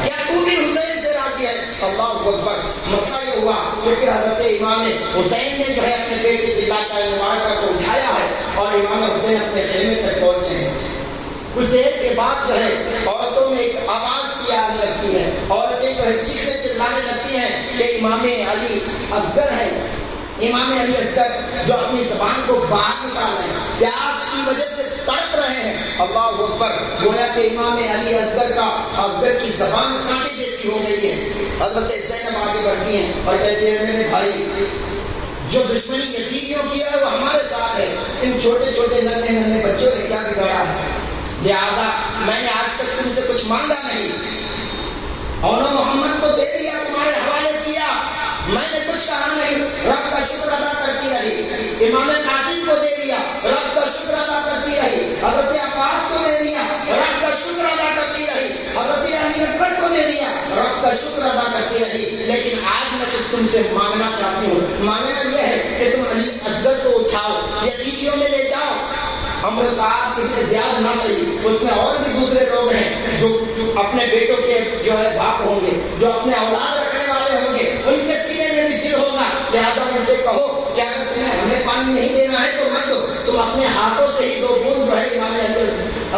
کیا تو بھی حسین سے راضی ہے؟ اللہ اکبر۔ مسئلہ یہ ہوا کہ پھر حضرت امام حسین نے جو ہے اپنے بیٹے کی لاش مبارکہ کو اٹھایا ہے اور امام حسین اپنے خیمے تک پہنچے ہیں۔ کچھ دیر کے بعد جو ہے عورتوں میں ایک آواز سی آنے لگتی ہے، عورتیں جو ہے چیخنے چلانے لگتی ہیں کہ امام علی اصغر ہے، امام علی اصغر جو اپنی زبان کو باہر نکال رہے ہیں، پیاس کی وجہ سے تڑپ رہے ہیں۔ اللہ اکبر۔ گویا کہ امام علی اصغر کی زبان کانٹے جیسی ہو گئی ہے۔ حضرت زینب آگے بڑھتی ہیں اور کہتی ہیں میرے بھائی جو دشمنی یزیدیوں کی ہے وہ ہمارے ساتھ ہے، ان چھوٹے چھوٹے ننھے ننھے بچوں نے کیا بگاڑا ہے، لہٰذا میں نے آج تک تم سے کچھ مانگا نہیں، اور محمد کو دے دیا، تمہارے حوالے کیا، میں نے کچھ کہا نہیں، رب کا شکر ادا کرتی رہی۔ امام قاسم کو دے دیا، رب کا شکر ادا کرتی رہی۔ حضرت عباس کو دے دیا، رب کا شکر ادا کرتی رہی۔ حضرت علی اکبر کو دے دیا، رب کا شکر ادا کرتی رہی۔ لیکن آج میں تم سے مانگنا چاہتی ہوں، مانگنا یہ ہے کہ تم علی اصغر کو اٹھاؤ، یزیدیوں میں لے جاؤ۔ عمرو صاحب اتنے زیادہ نہ صحیح، اس میں اور بھی دوسرے لوگ ہیں جو اپنے بیٹوں کے جو ہے باپ ہوں گے، جو اپنے اولاد رکھنے والے ہوں گے، ان کے سینے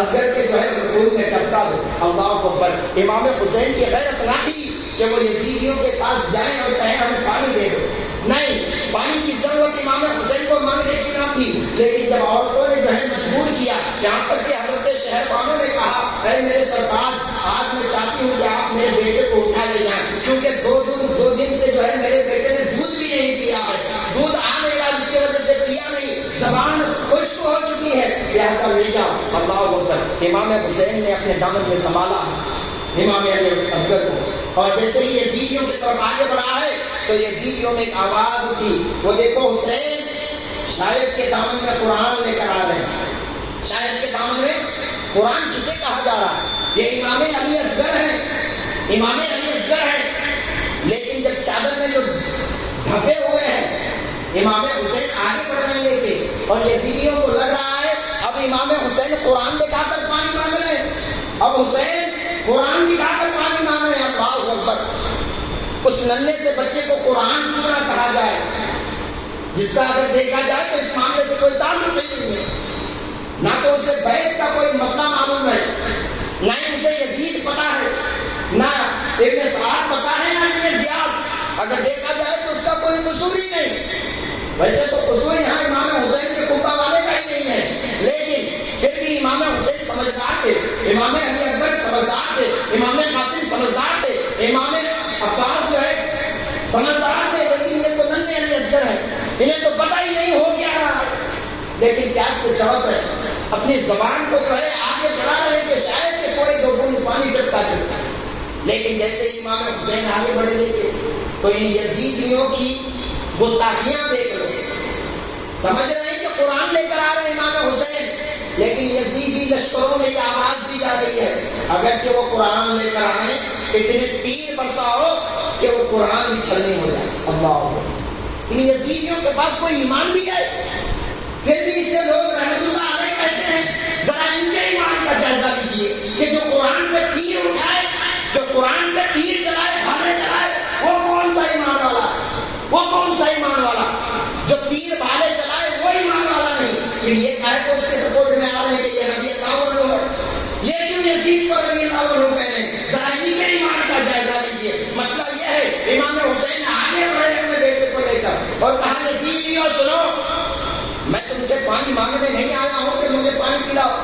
اصغر کے جو ہے رکوع میں ٹپکا دو. اللہ اکبر. امام حسین کی غیرت نہ تھی کہ وہ یزیدیوں کے پاس جائیں اور کہیں ہمیں پانی دے دو. نہیں, پانی کی ضرورت امام حسین کو مانگنے کی نہ تھی. لیکن جب عورتوں نے جو ہے مجبور کیا, یہاں تک کہ حضرت شہربانو نے کہا اے میرے سرتاج, آج میں چاہتی ہوں کہ آپ میرے بیٹے کو اٹھا لے جائیں, کیونکہ دو دن سے جو ہے میرے بیٹے نے دودھ بھی نہیں پیا ہے, دودھ آ نہیں رہا جس کی وجہ سے پیا نہیں, زبان خشک ہو چکی ہے, لہذا لے جاؤ. اللہ اکبر. امام حسین نے اپنے دامن میں سنبھالا امام علی اصغر کو, اور جیسے ہی یزیدیوں کی طرف آگے بڑھا ہے تو یزیدیوں میں ایک آواز اٹھی, وہ دیکھو حسین شاید کے دامن میں قرآن لے کر آ رہے ہیں. شاید کے دامن میں قرآن کسے کہا جا رہا ہے؟ یہ امام علی اصغر ہیں, امام علی اصغر ہیں. لیکن جب چادر میں جو ڈھپے ہوئے ہیں امام حسین آگے بڑھ رہے ہیں لے کے, اور یزیدیوں کو لگ رہا ہے اب امام حسین قرآن دکھا کر پانی مانگ رہے ہیں, اب حسین قرآن دکھا کر پانی مانگ رہے ہیں. اللہ اکبر. اس ننھے سے بچے کو قرآن کیوں نہ کہا جائے, جس کا اگر دیکھا جائے تو اس معاملے سے کوئی تعلق نہیں ہے, نہ تو اسے بیعت کا کوئی مسئلہ معلوم ہے, نہ ہی اسے یزید پتا ہے, نہ ابن سعد پتا ہے, نہ ابن زیاد. اگر دیکھا جائے تو اس کا کوئی قصور ہی نہیں. ویسے تو قصور یہاں امام حسین کے کنبہ والے کا ہی نہیں ہے, لیکن پھر بھی امام حسین سمجھدار تھے, امام علی اکبر سمجھدار تھے, امام قاسم سمجھدار تھے, امام عباس جو ہے سمجھدار تھے. لیکن یہ تو ننھے علی اصغر ہیں, انہیں تو پتہ ہی نہیں ہو کیا رہا ہے. لیکن کیا اس کی ضرورت ہے, اپنی زبان کو جو ہے آگے بڑھا رہے ہیں کہ شاید کہ کوئی دو بوند پانی ٹپکا دے. لیکن جیسے ہی امام حسین آگے بڑھے لے کے تو ان یزیدیوں کی گستاخیاں دیکھ لو. سمجھ رہے ہیں کہ قرآن لے کر آ رہے ہیں امام حسین, لیکن یزیدی لشکروں میں یہ آواز دی جا رہی ہے اگرچہ وہ قرآن لے کر آئے اتنے تیر برساؤ کہ وہ قرآن بھی چھلنی ہو جائے. اللہ. ان یزیدیوں کے پاس کوئی ایمان بھی ہے, پھر بھی اسے لوگ رحمت اللہ علیہ کہتے ہیں. ذرا ان کے ایمان کا جائزہ لیجیے کہ جو قرآن پہ تیر اٹھائے, جو قرآن پہ تیر چلائے, بھالے چلائے, وہ کون سا ایمان والا, وہ کون سا ایمان والا. جو تیر بھالے چلائے وہ ایمان والا نہیں. پھر یہ کہے کہ اس کے سپورٹ میں آ رہے ہیں کہ یہ رضی اللہ عنہ ہے, یہ کیوں یزید کو رضی اللہ عنہ کہہ رہے ہیں. ذرا ان کے ایمان کا جائزہ لیجیے. مسئلہ یہ ہے امام حسین آگے بڑھے اپنے بیٹے کو لے کر اور کہا یزیدیوں سنو, میں تم سے پانی مانگنے نہیں آیا ہوں کہ مجھے پانی پلاؤ,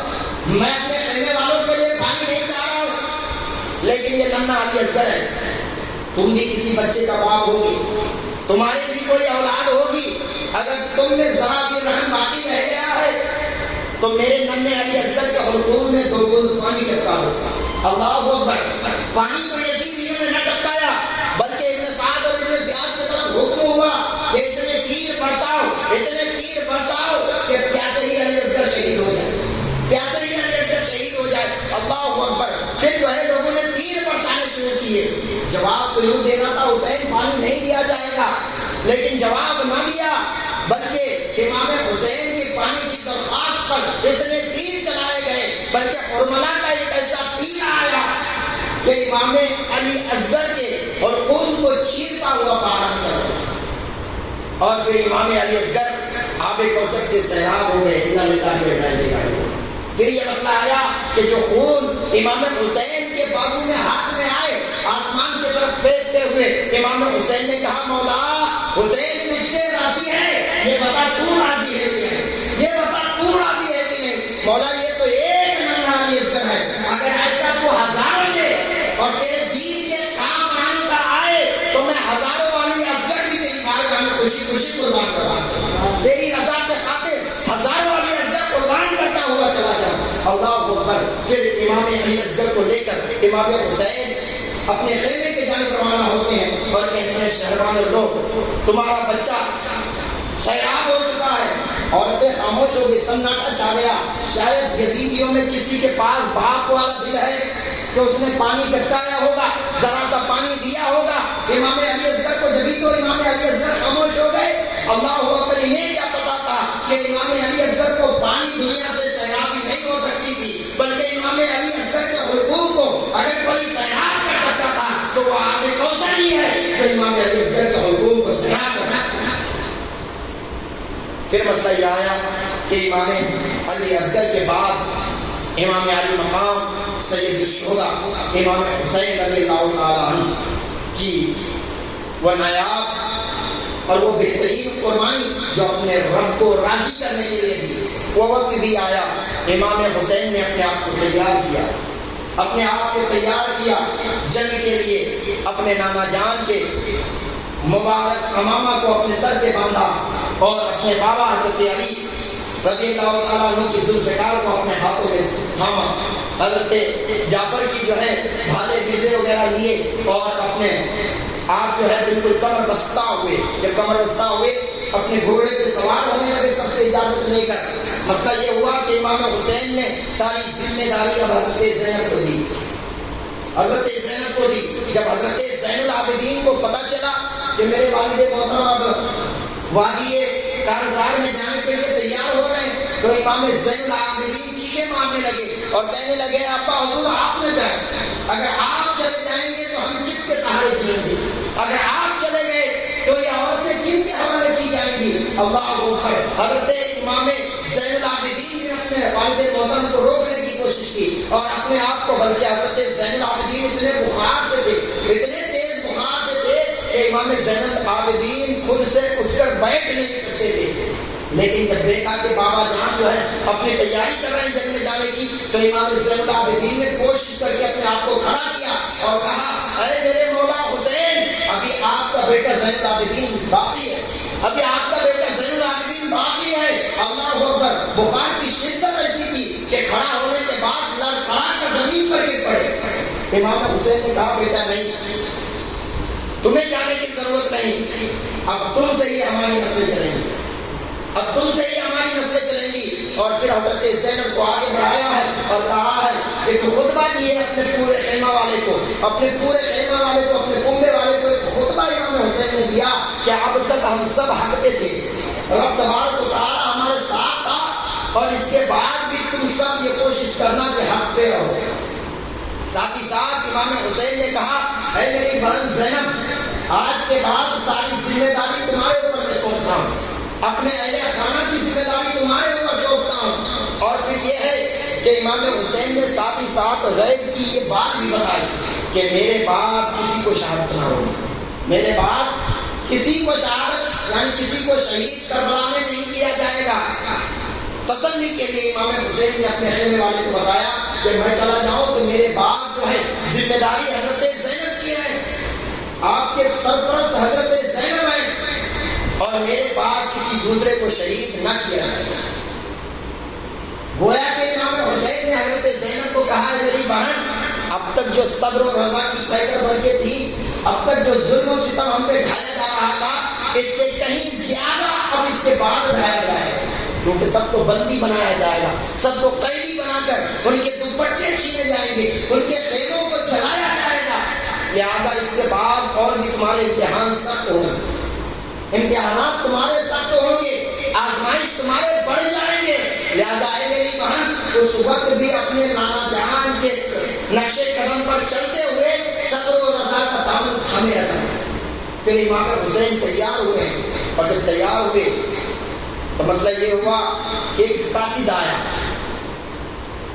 میں اپنے خیمے والوں کے لیے پانی نہیں چاہ رہا ہوں, لیکن یہ ننھا علی اصغر ہے, تم بھی کسی بچے کا باپ ہوگی, تمہاری بھی کوئی اولاد ہوگی, اگر تم میں ذرا بھی رحم باقی رہ گیا ہے تو میرے ننھے علی اصغر کے حلقوم میں دو بوند پانی ٹپکا دو. اللہ اکبر. پانی کو یزیدیوں نے نہ ٹپکایا بلکہ ابن سعد اور ابن زیاد کی طرف حکم ہوا کہ اتنے تیر برساؤ, اتنے تیر برساؤ کہ پیاسے ہی علی اصغر شہید ہو جائے, پیاسے ہی علی اصغر شہید ہو جائے. اللہ اکبر. پھر جو ہے لوگوں نے تیر برسانے شروع کیے. جواب تو یوں دینا تھا حسین پانی نہیں دیا جائے گا, لیکن جواب نہ دیا بلکہ امام حسین کے پانی کی درخواست پر اتنے تیر چلائے گئے, بلکہ حرملہ کا ایک ایسا تیر آیا کہ امام علی اصغر کے اور خون کو چیرتا ہوا باہر نکل گیا, اور پھر امام علی اصغر آب کوثر سے سیراب ہو گئے. انا للہ و انا الیہ راجعون. پھر یہ مسئلہ آیا کہ جو خون امام حسین کے بازو میں ہاتھ میں آئے آسمان کی طرف پھینکتے ہوئے, امام حسین نے کہا مولا حسین مجھ سے راضی ہے, یہ بتا تو راضی ہے کہ نہیں, یہ بتا تو راضی ہے کہ نہیں. مولا یہ تو ایک ننھا علی اصغر ہے, اگر ایسا تو ہزاروں دے اور تیرے دین کے کام آنے کا آئے تو میں ہزاروں والی اصغر بھی تیری بارگاہ میں خوشی خوشی قربان کرتا, تیری رضا کے خاطر ہزاروں والی اصغر قربان کرتا ہوا چلا جاؤں. اللہ اکبر. پھر امام علی اصغر کو لے کر امام حسین اپنے خیمے کے جانب روانہ ہوتے ہیں اور کہتے ہیں شہروان لوگ تمہارا بچہ سیراب ہو چکا ہے. عورتیں خاموش ہو گئی, سناٹا چھا گیا. شاید یزیدیوں میں کسی کے پاس باپ والا دل ہے کہ اس نے پانی ٹپکایا ہوگا, ذرا سا پانی دیا ہوگا امام علی اصغر کو, جبھی تو امام علی اصغر خاموش ہو گئے. اللہ اکبر. انہیں کیا پتا تھا کہ امام علی اصغر کو پانی دنیا سے سیرابی نہیں ہو سکتی تھی, بلکہ امام علی اصغر کے حلقوم کو اگر کوئی سیراب کر سکتا تھا تو وہ آب کوثر ہی ہے جو امام علی اصغر کے حلقوم کو سیراب کر سکتا تھا. پھر مسئلہ یہ آیا کہ امام علی اصغر کے بعد امام علی مقام سید الشہداء امام حسین رضی اللہ تعالیٰ عنہ کی وہ نایاب اور وہ بہترین قربانی جو اپنے رب کو راضی کرنے کے لیے دی، وہ وقت بھی آیا امام حسین نے اپنے آپ کو تیار کیا، اپنے آپ کو تیار کیا جنگ کے لیے، اپنے نانا جان کے مبارک امامہ کو اپنے سر پہ باندھا اور اپنے بابا حضرت علی رضی اللہ تعالیٰ عنہ کی ذوالفقار کو اپنے ہاتھوں میں تھاما، حضرت جعفر کی جو ہے بھالے بیزے وغیرہ لیے اور اپنے آپ جو ہے بالکل کمر بستہ ہوئے، جب کمر بستہ ہوئے اپنے گھوڑے پہ سوار ہونے لگے سب سے اجازت لے کر۔ مسئلہ یہ ہوا کہ امام حسین نے ساری ذمہ داری اب حضرت زینب کو دی، حضرت زینب کو دی۔ جب حضرت زین العابدین کو پتہ چلا کہ میرے والد محترم اب وادی کارزار میں جانے کے لیے تیار ہو رہے ہیں، تو امام زین العابدین چیخے مارنے لگے اور کہنے لگے ابا حضور آپ نہ جائیں، اگر آپ چلے جائیں گے تو ہم کس کے سہارے جئیں گے، اگر آپ چلے گئے تو یہ عورتیں کن کے حوالے کی جائیں گی۔ اللہ اکبر۔ حضرت امام زین العابدین نے اپنے والد محترم کو روکنے کی کوشش کی اور اپنے آپ کو، بلکہ حضرت زین العابدین اتنے بخار سے تھے، اتنے تیز بخار سے تھے کہ امام زین العابدین خود سے اٹھ کر بیٹھ نہیں سکتے تھے۔ لیکن جب دیکھا کہ بابا جان جو ہے اپنی تیاری کر رہے ہیں جنگ میں جانے کی، تو امام زین العابدین نے کوشش کر کے اپنے آپ کو کھڑا کیا اور کہا اے میرے مولا حسین، ابھی آپ کا بیٹا زین العابدین باقی ہے، ابھی آپ کا بیٹا زین العابدین باقی ہے۔ اللہ اکبر۔ بخار کی شدت ایسی تھی کہ کھڑا ہونے کے بعد لڑکھڑا کر زمین پر گر پڑے۔ امام حسین نے کہا بیٹا نہیں، تمہیں جانے کی ضرورت نہیں، اب تم سے ہی ہماری نسلیں چلیں گی، اب تم سے ہی ہماری نسلیں چلیں گی۔ اور پھر حضرت زینب کو آگے بڑھایا ہے اور کہا ہے، ایک خطبہ دیے اپنے پورے خیمہ والے کو، اپنے پورے خیمہ والے کو، اپنے کنبے والے کو ایک خطبہ امام حسین نے دیا کہ اب تک ہم سب حق پہ تھے، رب تبارک و تعالیٰ ہمارے ساتھ تھا، اور اس کے بعد بھی تم سب یہ کوشش کرنا کہ حق پہ رہو۔ ساتھ ہی ساتھ امام حسین نے کہا اے میری بہن زینب، آج کے بعد ساری ذمہ داری تمہارے اوپر میں سونپتا ہوں، اپنے اہل خانہ کی ذمہ داری تمہارے اوپر سونپتا ہوں۔ اور پھر یہ ہے کہ امام حسین نے ساتھ ہی ساتھ غیب کی یہ بات بھی بتائی کہ میرے بعد کسی کو شہادت نہ ہو، میرے بعد کسی کو شہادت یعنی کسی کو شہید کربلا میں نہیں کیا جائے گا۔ تسلی کے لیے امام حسین نے اپنے خیمے والے کو بتایا کہ میں چلا جاؤں تو میرے بعد جو ہے ذمہ داری حضرت زینب کی ہے، آپ کے سرپرست حضرت زینب ہیں، اور میرے بعد کسی دوسرے کو شہید نہ کیا جائے۔ گویا کہ امام حسین نے حضرت زینب کو کہا میری بہن، اب تک جو صبر و رضا کی پیکر بن کے تھی، اب تک جو ظلم و ستم ہم پہ ڈھایا جا رہا تھا، اس سے کہیں زیادہ اب اس کے بعد ڈھایا جائے گا، کیونکہ سب کو بندی بنایا جائے گا، سب کو قیدی بنا کر ان کے دوپٹے چھینے جائیں گے، ان کے خیموں کو جلایا جائے گا۔ لہٰذا اس کے بعد اور بھی تمہارے امتحان سخت ہوں گے، امتحانات تمہارے سخت ہوں گے، آزمائش تمہارے بڑھ جائیں گے۔ لہٰذا اے میری بہن، اس وقت بھی اپنے نانا جہان کے نقشے قدم پر چلتے ہوئے صبر و رضا کا دامن تھامے رکھنا۔ پھر امام حسین تیار ہوئے، اور جب تیار ہوئے تو مسئلہ یہ ہوا کہ ایک قاصد آیا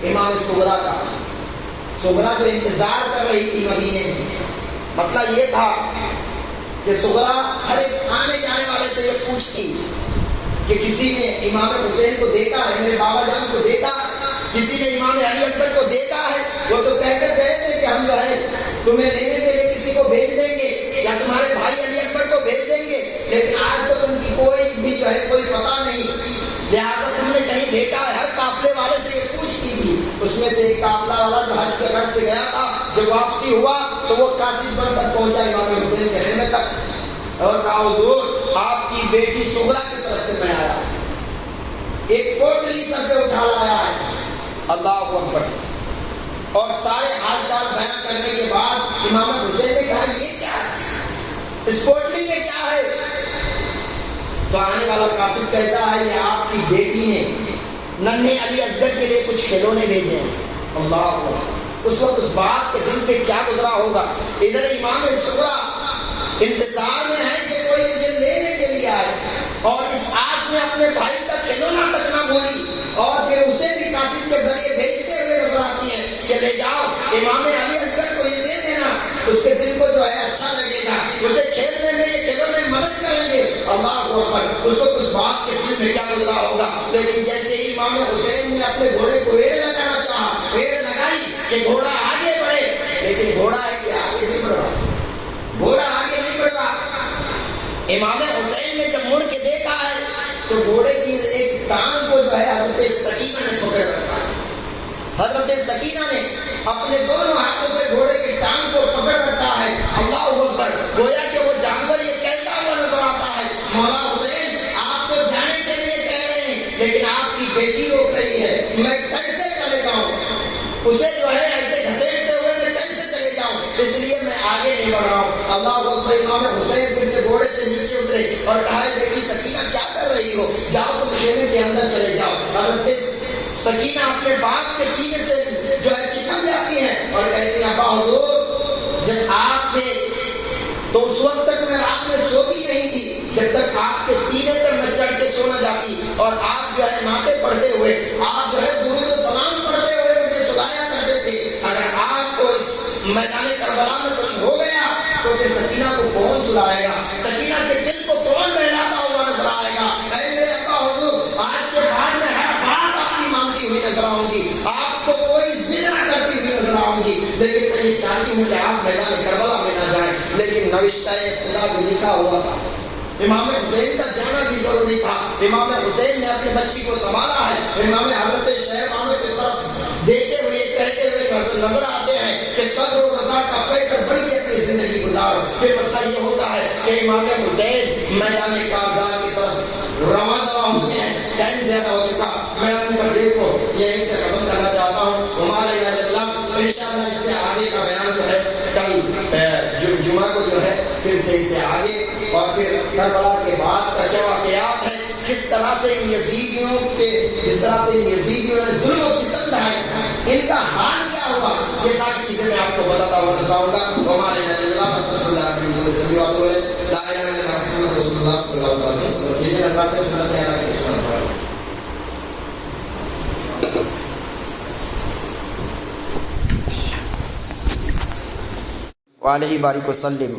امام صغرا کا، صغرا جو انتظار کر رہی تھی مدینے میں۔ مسئلہ یہ تھا کہ صغرا ہر ایک آنے جانے والے سے یہ پوچھتی کہ کسی نے امام حسین کو دیکھا ہے، میرے بابا جان کو دیکھا، کسی نے امام علی اکبر کو دیکھا ہے؟ وہ تو کہہ کر گئے تھے کہ ہم جو ہے تمہیں لینے کے لیے کسی کو بھیج دیں گے یا تمہارے بھائی علی اکبر کو بھیج دیں گے، لیکن آج تک ان کی کوئی بھی جو ہے کوئی پتہ نہیں، لہٰذا تم نے کہیں دیکھا ہے؟ ہر قافلے والے سے یہ پوچھتی تھی۔ اس میں سے ایک قافلہ والا جو حج کے گھر سے گیا تھا، جب واپسی ہوا تو وہ قاصد بن کر پہنچا امام حسین کے خیمے تک اور کہا حضور آپ کی بیٹی صغرا کی طرف سے میں آیا، ایک پوٹلی سر پہ اٹھا لایا ہے۔ اللہ اکبر۔ اور سارے حال چال بیان کرنے کے بعد امام حسین نے کہا یہ کیا ہے، اس پوٹلی میں کیا ہے؟ تو آنے والا قاصد کہتا ہے یہ آپ کی بیٹی نے ننھے علی اصغر کے لیے کچھ کھلونے بھیجے ہیں۔ اللہ اکبر۔ اس وقت اس بات کے دل پہ کیا گزرا ہوگا۔ ادھر امام صغرا انتظار میں ہے کہ کوئی مجھے لینے کے لیے آئے، اور اس آس میں اپنے بھائی کا کھلونا تک نہ بھولی، اور پھر اسے بھی قاصد کے ذریعے بھیجتے ہوئے ہوئے نظر آتی ہیں کہ لے جاؤ امام علی اصغر کو یہ دے دینا، اس کے دل کو جو ہے اچھا لگے گا، اسے کھیلنے میں یہ کھیلوں میں مدد کریں گے۔ اللہ اکبر، اس وقت اس بات کے دل میں کیا گزرا ہوگا۔ لیکن جیسے ہی امام حسین نے اپنے گھوڑے کو ایڑ لگانا چاہا، ایڑ لگائی کہ گھوڑا آگے بڑھے، لیکن گھوڑا ہے کہ آگے نہیں بڑھ رہا، گھوڑا آگے نہیں بڑھ رہا۔ امام حسین نے جب مڑ کے دیکھا ہے تو گھوڑے کی ایک ٹانگ کو جو ہے حضرت سکینہ نے پکڑ رکھا ہے۔ حضرت سکینہ نے اپنے دونوں ہاتھوں سے گھوڑے کی ٹانگ کو پکڑ رکھا ہے۔ اللہ اکبر، گویا کہ وہ جانور یہ کہتا ہوا نظر آتا ہے، مولا حسین آپ تو جانے کے لیے کہہ رہے ہیں لیکن آپ کی بیٹی روک رہی ہے، میں کیسے چلے جاؤں؟ اسے جو ہے ایسے گھسیٹتے ہوئے میں کیسے چلے جاؤں؟ اس لیے میں آگے نہیں بڑھ رہا ہوں۔ اللہ اکبر، امام حسین پھر سے گھوڑے سے نیچے اترے اور کہا بیٹی سکینہ کیا کر رہی ہو؟ جاؤ تم خیمے کے اندر چلے جاؤ۔ حضرت سکینہ اپنے باپ کے سینے سے جو ہے چپک جاتی ہے اور کہتی ہیں ابا حضور جب آپ تھے تو اس وقت تک میں رات میں سوتی نہیں تھی جب تک آپ کے سینے پر میں چڑھ کے سو نہ جاتی، اور آپ جو ہے نعتیں پڑھتے ہوئے، آپ جو ہے درود و سلام پڑھتے ہوئے مجھے سلایا کرتے تھے۔ اگر آپ کو اس میدان کربلا میں کچھ ہو گیا تو پھر سکینہ کو کون سلائے گا؟ سکینہ کے دل کو کون بہلاتا ہوا نظر آئے گا؟ اے میرے ابا حضور، آج کے بعد میں ہر بات آپ کی مانتی ہوئی نظر آؤں گی، آپ کو کوئی ضد نہ کرتی ہوئی نظر آؤں گی، لیکن میں یہ چاہتی ہوں کہ آپ میدان کربلا میں نہ جائیں۔ لیکن نوشتہ خدا بھی لکھا ہوا تھا، امام حسین کا جانا بھی ضروری تھا۔ امام حسین نے اپنی بچی کو سنبھالا ہے۔ امام حضرت شہر مامے کی طرف دیتے ہوئے کہتے ہوئے نظر آتے ہیں کہ صبر و رضا کا پیکر بن کے اپنی زندگی گزارو۔ پھر مسئلہ یہ ہوتا ہے کہ امام حسین میدان کارزار کی طرف رواں دوا ہوتے ہیں۔ ٹائم زیادہ ہو چکا، میں اپنی تقریر کو یہیں سے ختم کرنا چاہتا ہوں۔ ہمارے انشاءاللہ اس سے آگے کا بیان جو ہے کل جمعہ کو جو ہے پھر سے اس سے آگے، اور پھر کربلا کے بعد کا کیا واقعات ہے، کس طرح سے یزیدیوں نے ظلم و ستم ڈھائے، ان کا حال کیا ہوا، یہ ساری چیزیں میں آپ کو بتاتا ہوا نظر آؤں گا۔ ہمارے وعلیہ بارک وسلم۔